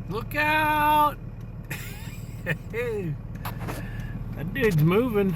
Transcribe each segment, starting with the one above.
Look out! That dude's moving.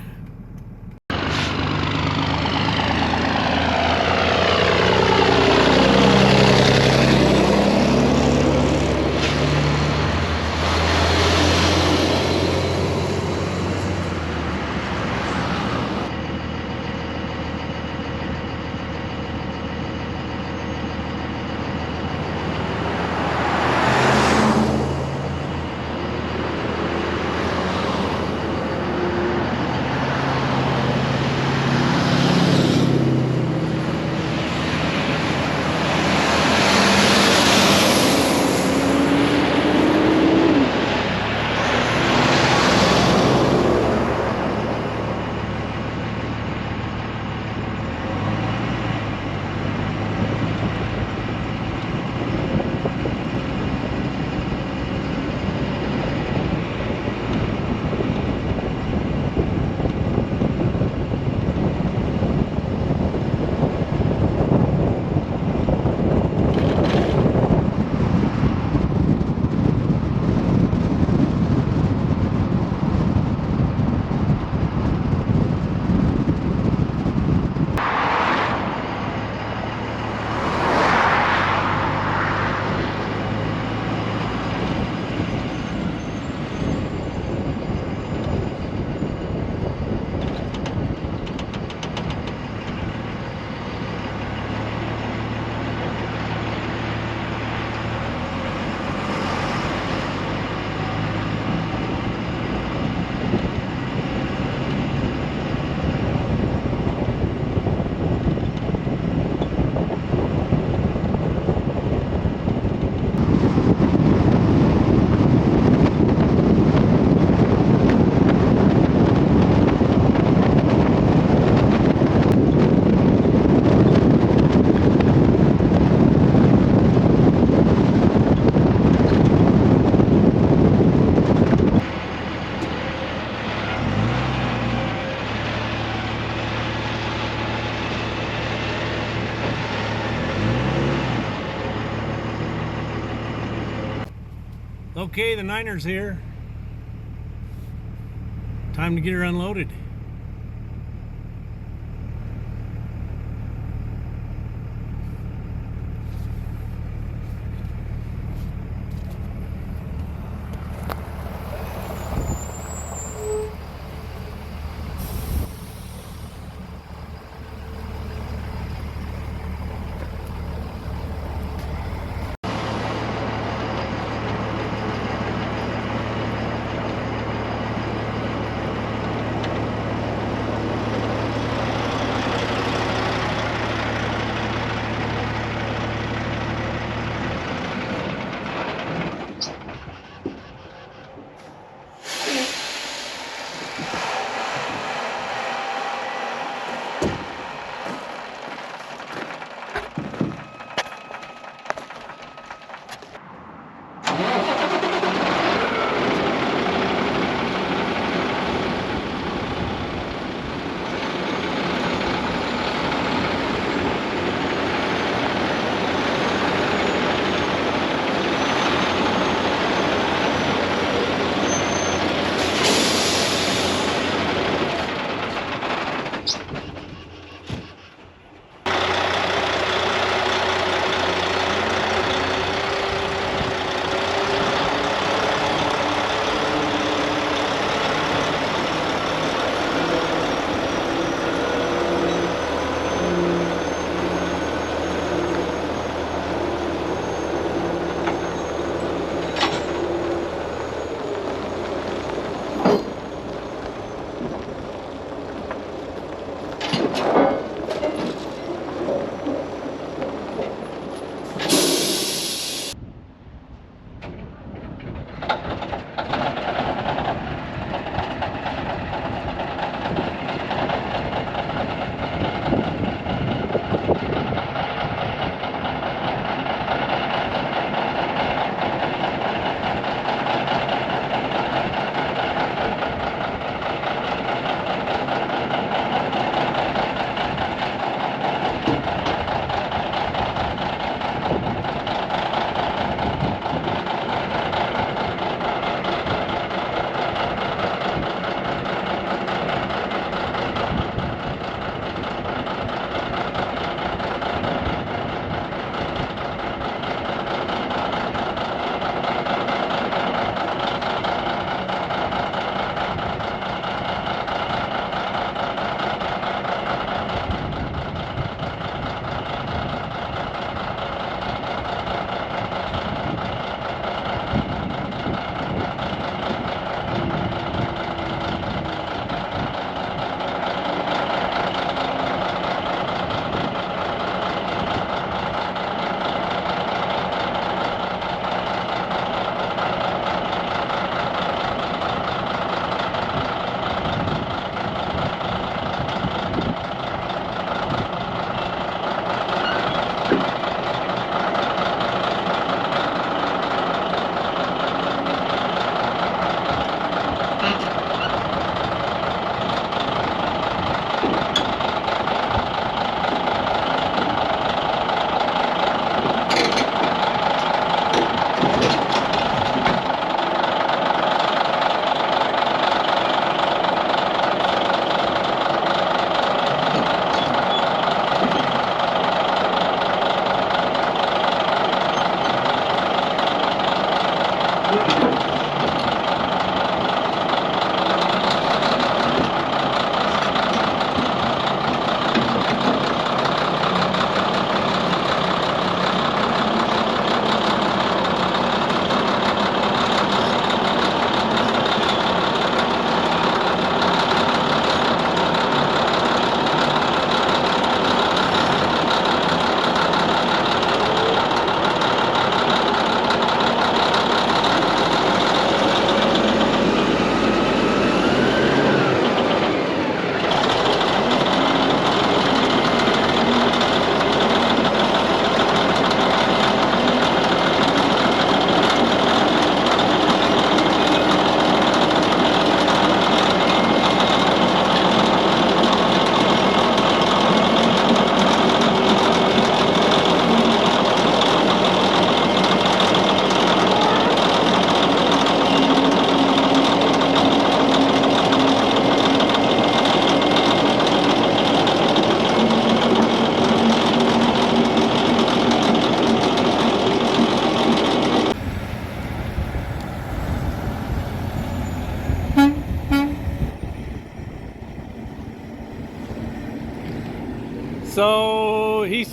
Okay, the Niner's here. Time to get her unloaded.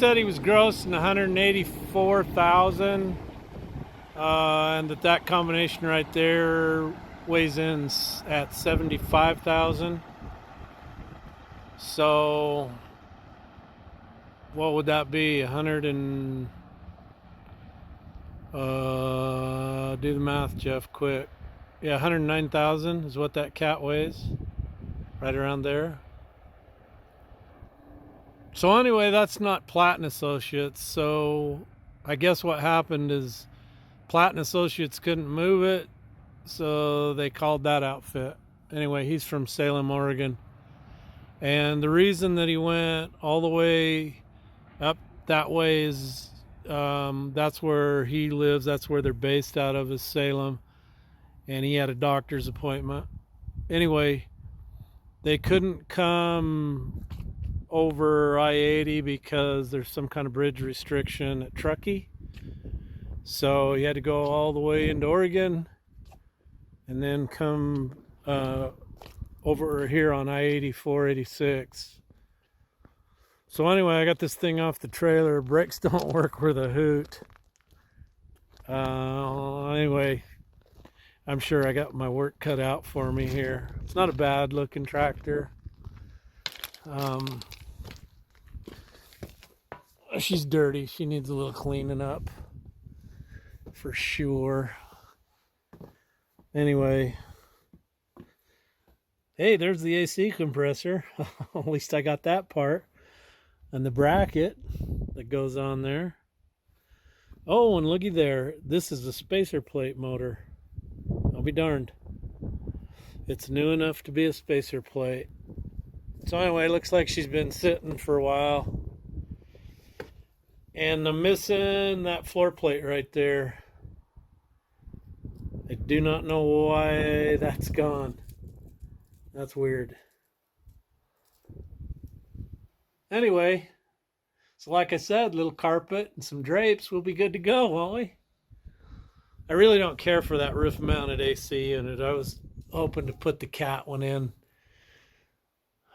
said he was grossing 184,000, and that combination right there weighs in at 75,000. So what would that be? 100 and do the math, Jeff, quick. Yeah, 109,000 is what that cat weighs, right around there. So anyway, that's not Platt & Associates. So I guess what happened is Platt & Associates couldn't move it, so they called that outfit. Anyway, he's from Salem, Oregon. And the reason that he went all the way up that way is that's where he lives. That's where they're based out of, is Salem. And he had a doctor's appointment. Anyway, they couldn't come over I-80 because there's some kind of bridge restriction at Truckee. So he had to go all the way into Oregon and then come over here on I-80, 486. So anyway, I got this thing off the trailer. Brakes don't work worth a hoot. Anyway, I'm sure I got my work cut out for me here. It's not a bad looking tractor. She's dirty. She needs a little cleaning up for sure. Anyway, hey, there's the AC compressor. At least I got that part. And the bracket that goes on there. Oh, and looky there. This is a spacer plate motor. I'll be darned. It's new enough to be a spacer plate. So anyway, it looks like she's been sitting for a while. And I'm missing that floor plate right there. I do not know why that's gone. That's weird. Anyway, so like I said, little carpet and some drapes, we'll be good to go, won't we? I really don't care for that roof mounted AC unit. I was hoping to put the cat one in.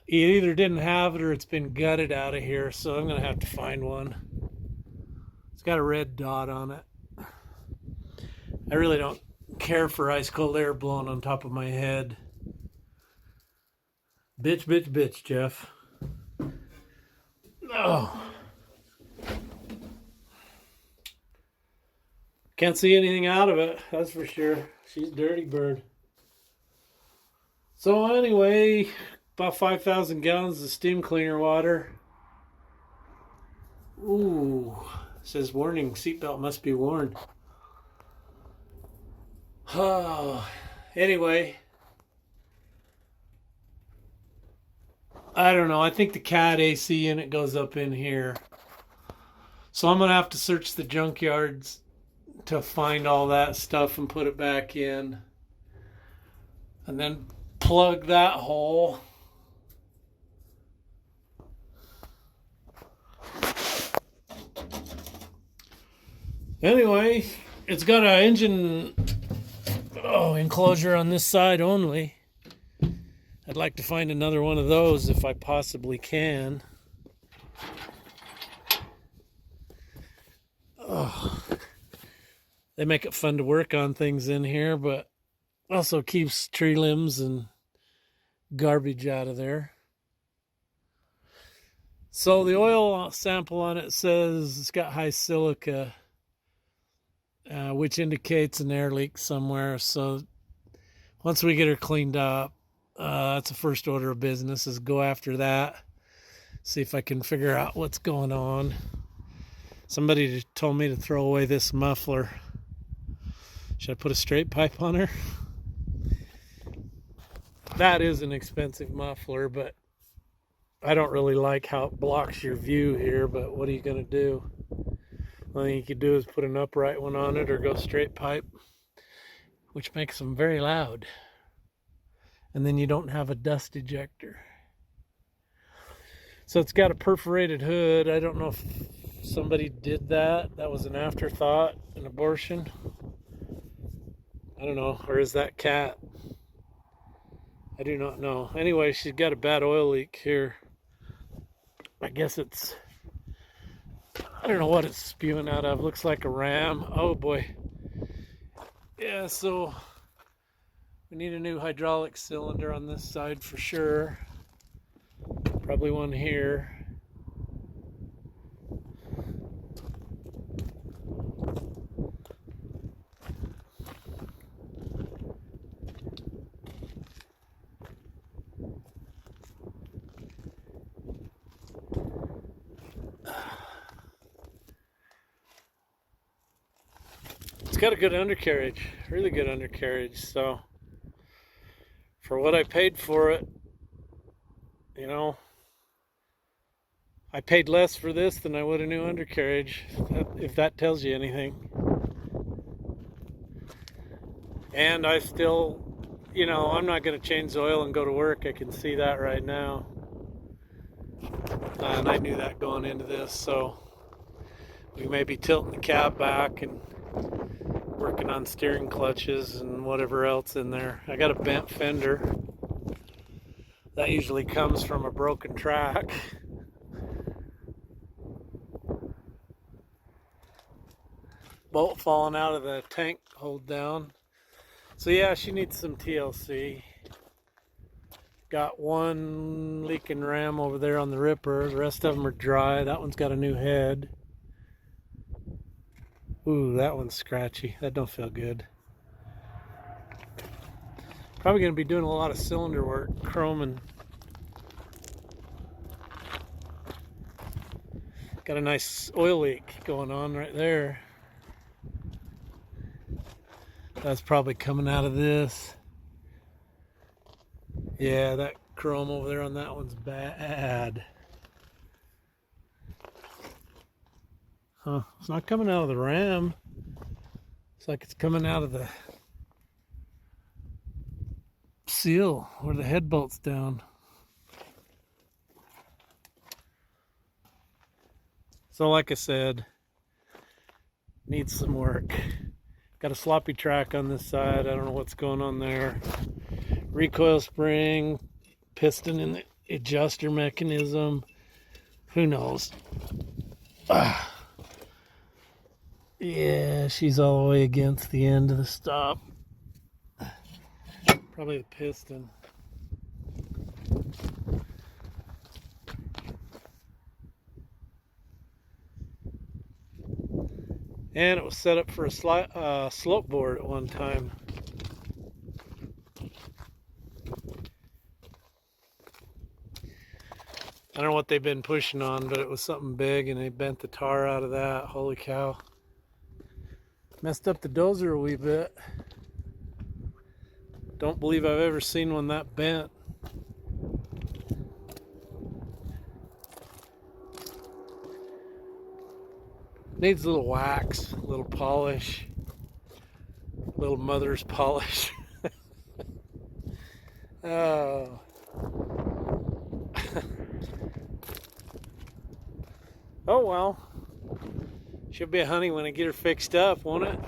It either didn't have it or it's been gutted out of here, so I'm going to have to find one. It's got a red dot on it. I really don't care for ice cold air blowing on top of my head. Bitch, bitch, bitch, Jeff. Oh. Can't see anything out of it, that's for sure. She's a dirty bird. So anyway, about 5,000 gallons of steam cleaner water. Ooh, it says warning, seatbelt must be worn. Oh, anyway. I don't know. I think the cat AC unit goes up in here. So I'm going to have to search the junkyards to find all that stuff and put it back in. And then plug that hole. Anyway, it's got an engine enclosure on this side only. I'd like to find another one of those if I possibly can. Oh, they make it fun to work on things in here, but also keeps tree limbs and garbage out of there. So the oil sample on it says it's got high silica, which indicates an air leak somewhere. So once we get her cleaned up, that's the first order of business, is go after that. See if I can figure out what's going on. Somebody told me to throw away this muffler. Should I put a straight pipe on her? That is an expensive muffler, but I don't really like how it blocks your view here, but what are you going to do? All you could do is put an upright one on it or go straight pipe, which makes them very loud. And then you don't have a dust ejector. So it's got a perforated hood. I don't know if somebody did that. That was an afterthought, an abortion. I don't know. Or is that cat? I do not know. Anyway, she's got a bad oil leak here. I guess it's I don't know what it's spewing out of. Looks like a ram. Oh boy. Yeah, so we need a new hydraulic cylinder on this side for sure. Probably one here. It's got a good undercarriage, really good undercarriage. So for what I paid for it, you know, I paid less for this than I would a new undercarriage, if that tells you anything. And I still, you know, I'm not going to change the oil and go to work. I can see that right now. And I knew that going into this, so we may be tilting the cab back and working on steering clutches and whatever else in there. I got a bent fender. That usually comes from a broken track. Bolt falling out of the tank hold down. So yeah, she needs some TLC. Got one leaking ram over there on the ripper. The rest of them are dry. That one's got a new head. Ooh, that one's scratchy. That don't feel good. Probably going to be doing a lot of cylinder work, chroming. Got a nice oil leak going on right there. That's probably coming out of this. Yeah, that chrome over there on that one's bad. Huh, it's not coming out of the ram. It's like it's coming out of the seal where the head bolt's down. So like I said, needs some work. Got a sloppy track on this side. I don't know what's going on there. Recoil spring, piston in the adjuster mechanism. Who knows? Yeah, she's all the way against the end of the stop. Probably the piston. And it was set up for a slope board at one time. I don't know what they've been pushing on, but it was something big and they bent the tar out of that. Holy cow. Messed up the dozer a wee bit. Don't believe I've ever seen one that bent. Needs a little wax, a little polish, a little mother's polish. Oh. Oh well. She'll be a honey when I get her fixed up, won't it?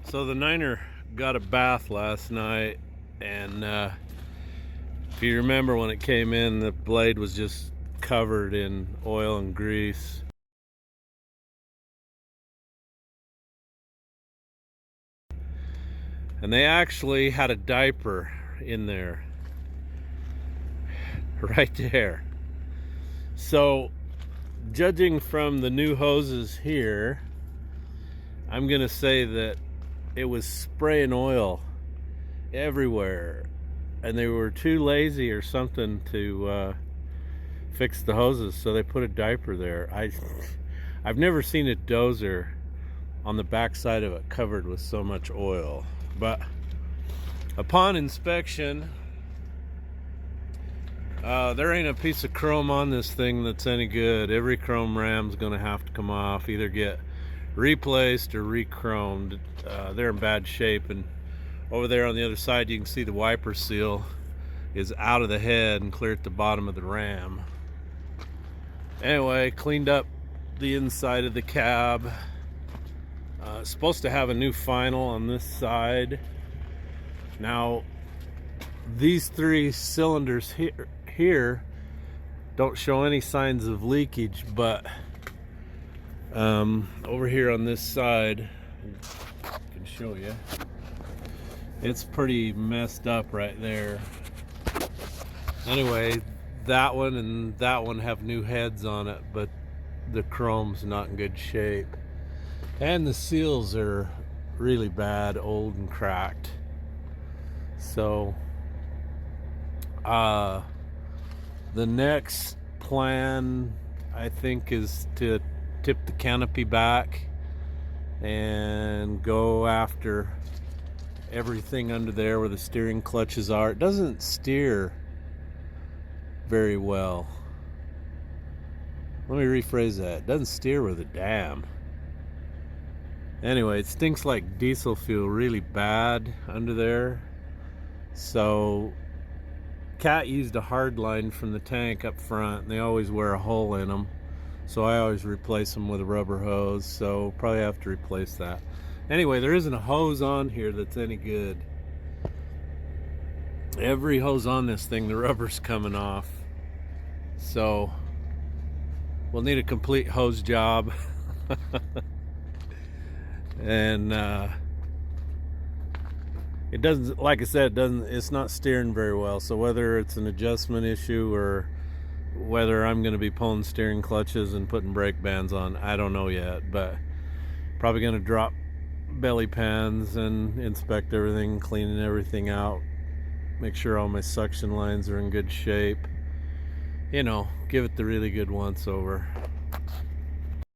So the Niner got a bath last night, and if you remember when it came in, the blade was just covered in oil and grease. And they actually had a diaper in there. Right there. So, judging from the new hoses here, I'm gonna say that it was spraying oil everywhere, and they were too lazy or something to fix the hoses, so they put a diaper there. I've never seen a dozer on the backside of it covered with so much oil. But upon inspection, there ain't a piece of chrome on this thing that's any good. Every chrome ram's gonna have to come off, either get replaced or re-chromed. They're in bad shape, and over there on the other side you can see the wiper seal is out of the head and clear at the bottom of the ram. Anyway, cleaned up the inside of the cab. Supposed to have a new final on this side. Now these three cylinders here don't show any signs of leakage, but Over here on this side, I can show you. It's pretty messed up right there. Anyway, that one and that one have new heads on it, but the chrome's not in good shape. And the seals are really bad, old and cracked. So, the next plan, I think, is to tip the canopy back and go after everything under there where the steering clutches are. It doesn't steer very well. Let me rephrase that. It doesn't steer with a damn. Anyway, it stinks like diesel fuel really bad under there. So Cat used a hard line from the tank up front, and they always wear a hole in them. So I always replace them with a rubber hose, so probably have to replace that. Anyway, there isn't a hose on here that's any good. Every hose on this thing, the rubber's coming off. So we'll need a complete hose job. And it doesn't, like I said, it's not steering very well. So whether it's an adjustment issue or whether I'm going to be pulling steering clutches and putting brake bands on, I don't know yet. But probably going to drop belly pans and inspect everything, cleaning everything out, make sure all my suction lines are in good shape. You know, give it the really good once over.